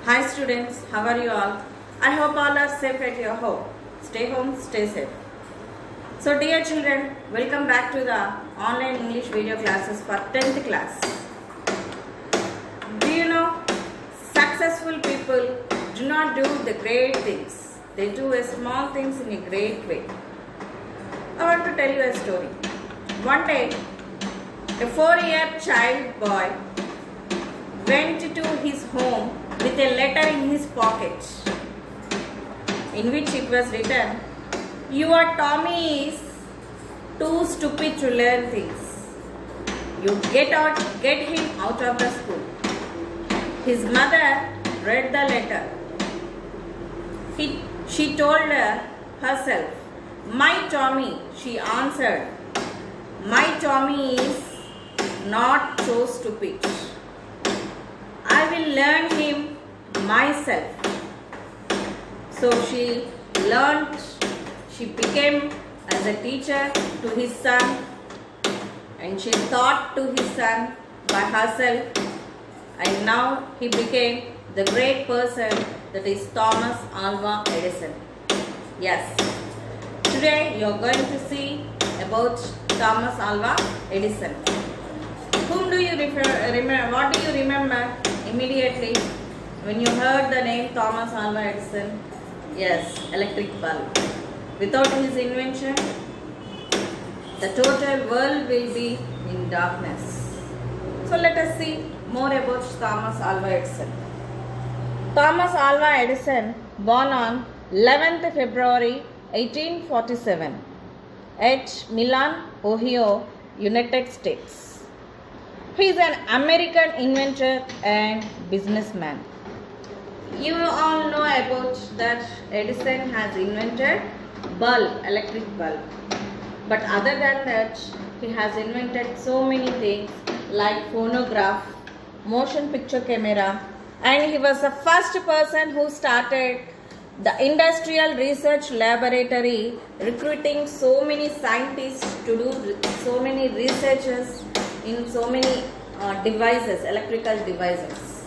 Hi students, how are you all? I hope all are safe at your home. Stay home, stay safe. So dear children, welcome back to the online English video classes for 10th class. Do you know, successful people do not do the great things. They do a small things in a great way. I want to tell you a story. One day, a 4-year child boy went to his home with a letter in his pocket, in which it was written, "Your Tommy is too stupid to learn things. You get him out of the school." His mother read the letter. She told herself, "My Tommy," she answered, "my Tommy is not so stupid. I will learn him myself." So she became as a teacher to his son, and she taught to his son by herself, and now he became the great person that is Thomas Alva Edison. Yes, today you are going to see about Thomas Alva Edison. Whom do you remember? What do you remember immediately when you heard the name Thomas Alva Edison? Yes, electric bulb. Without his invention, the total world will be in darkness. So let us see more about Thomas Alva Edison. Thomas Alva Edison, born on 11th February 1847 at Milan, Ohio, United States. He is an American inventor and businessman. You all know about that Edison has invented electric bulb. But other than that, he has invented so many things like phonograph, motion picture camera, and he was the first person who started the industrial research laboratory, recruiting so many scientists to do so many researches in so many devices, electrical devices.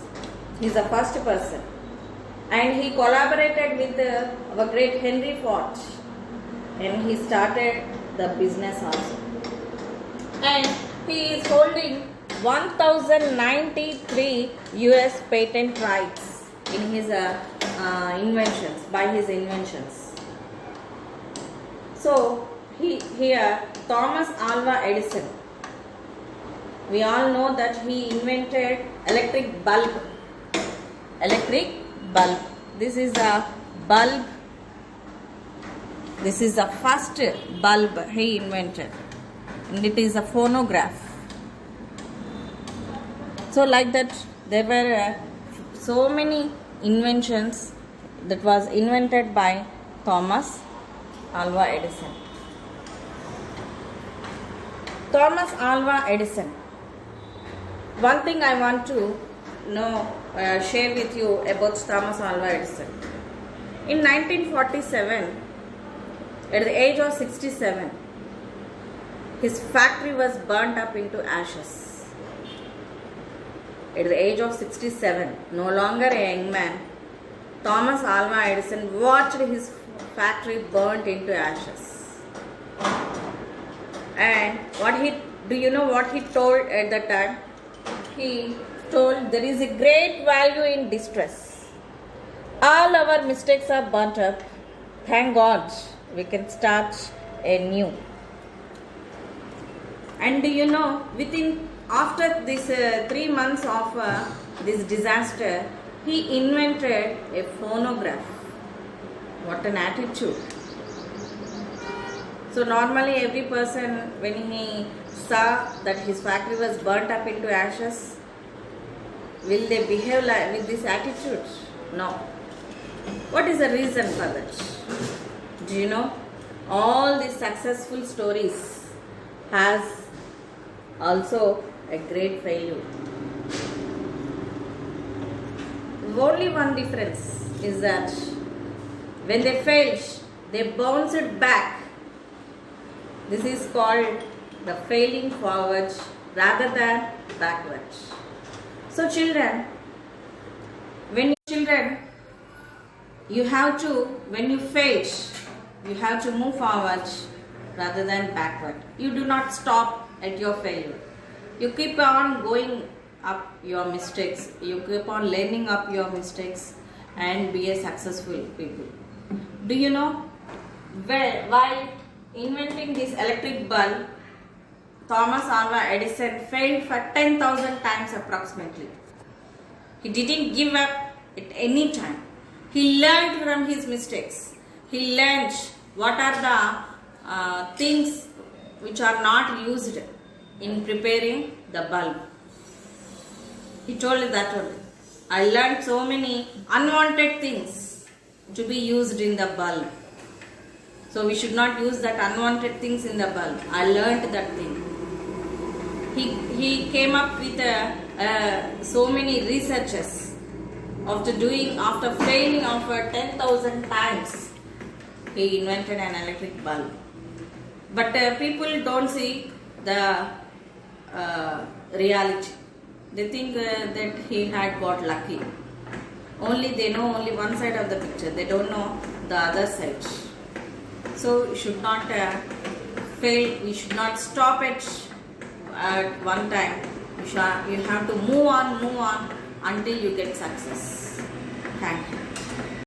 He is the first person, and he collaborated with our great Henry Ford, and he started the business also. And he is holding 1093 US patent rights in his inventions, by his inventions. So here Thomas Alva Edison, we all know that he invented electric bulb. This is a bulb. This is the first bulb he invented, and it is a phonograph. So like that, there were so many inventions that was invented by Thomas Alva Edison. Thomas Alva Edison. One thing I want to share with you about Thomas Alva Edison. In 1947, at the age of 67, his factory was burnt up into ashes. At the age of 67, no longer a young man, Thomas Alva Edison watched his factory burnt into ashes. And do you know what he told at that time? He told, "There is a great value in distress. All our mistakes are burnt up. Thank God we can start anew." And do you know, after this 3 months of this disaster, he invented a phonograph. What an attitude! So normally every person, when he saw that his factory was burnt up into ashes, will they behave with this attitude? No. What is the reason for that? Do you know? All these successful stories has also a great failure. Only one difference is that when they failed, they bounced back. This is called the failing forward rather than backward. So children, when You have to, when you fail, you have to move forward rather than backward. You do not stop at your failure. You keep on going up your mistakes. You keep on learning up your mistakes and be a successful people. Do you know, while inventing this electric bulb, Thomas Alva Edison failed for 10,000 times approximately. He didn't give up at any time. He learned from his mistakes. He learned what are the things which are not used in preparing the bulb. He told that only. I learned so many unwanted things to be used in the bulb. So we should not use that unwanted things in the bulb. I learned that thing. He came up with so many researches after failing over 10,000 times. He invented an electric bulb. But people don't see the reality. They think that he had got lucky. They know only one side of the picture. They don't know the other side. So you should not fail. We should not stop it at one time. You have to move on until you get success. Thank you.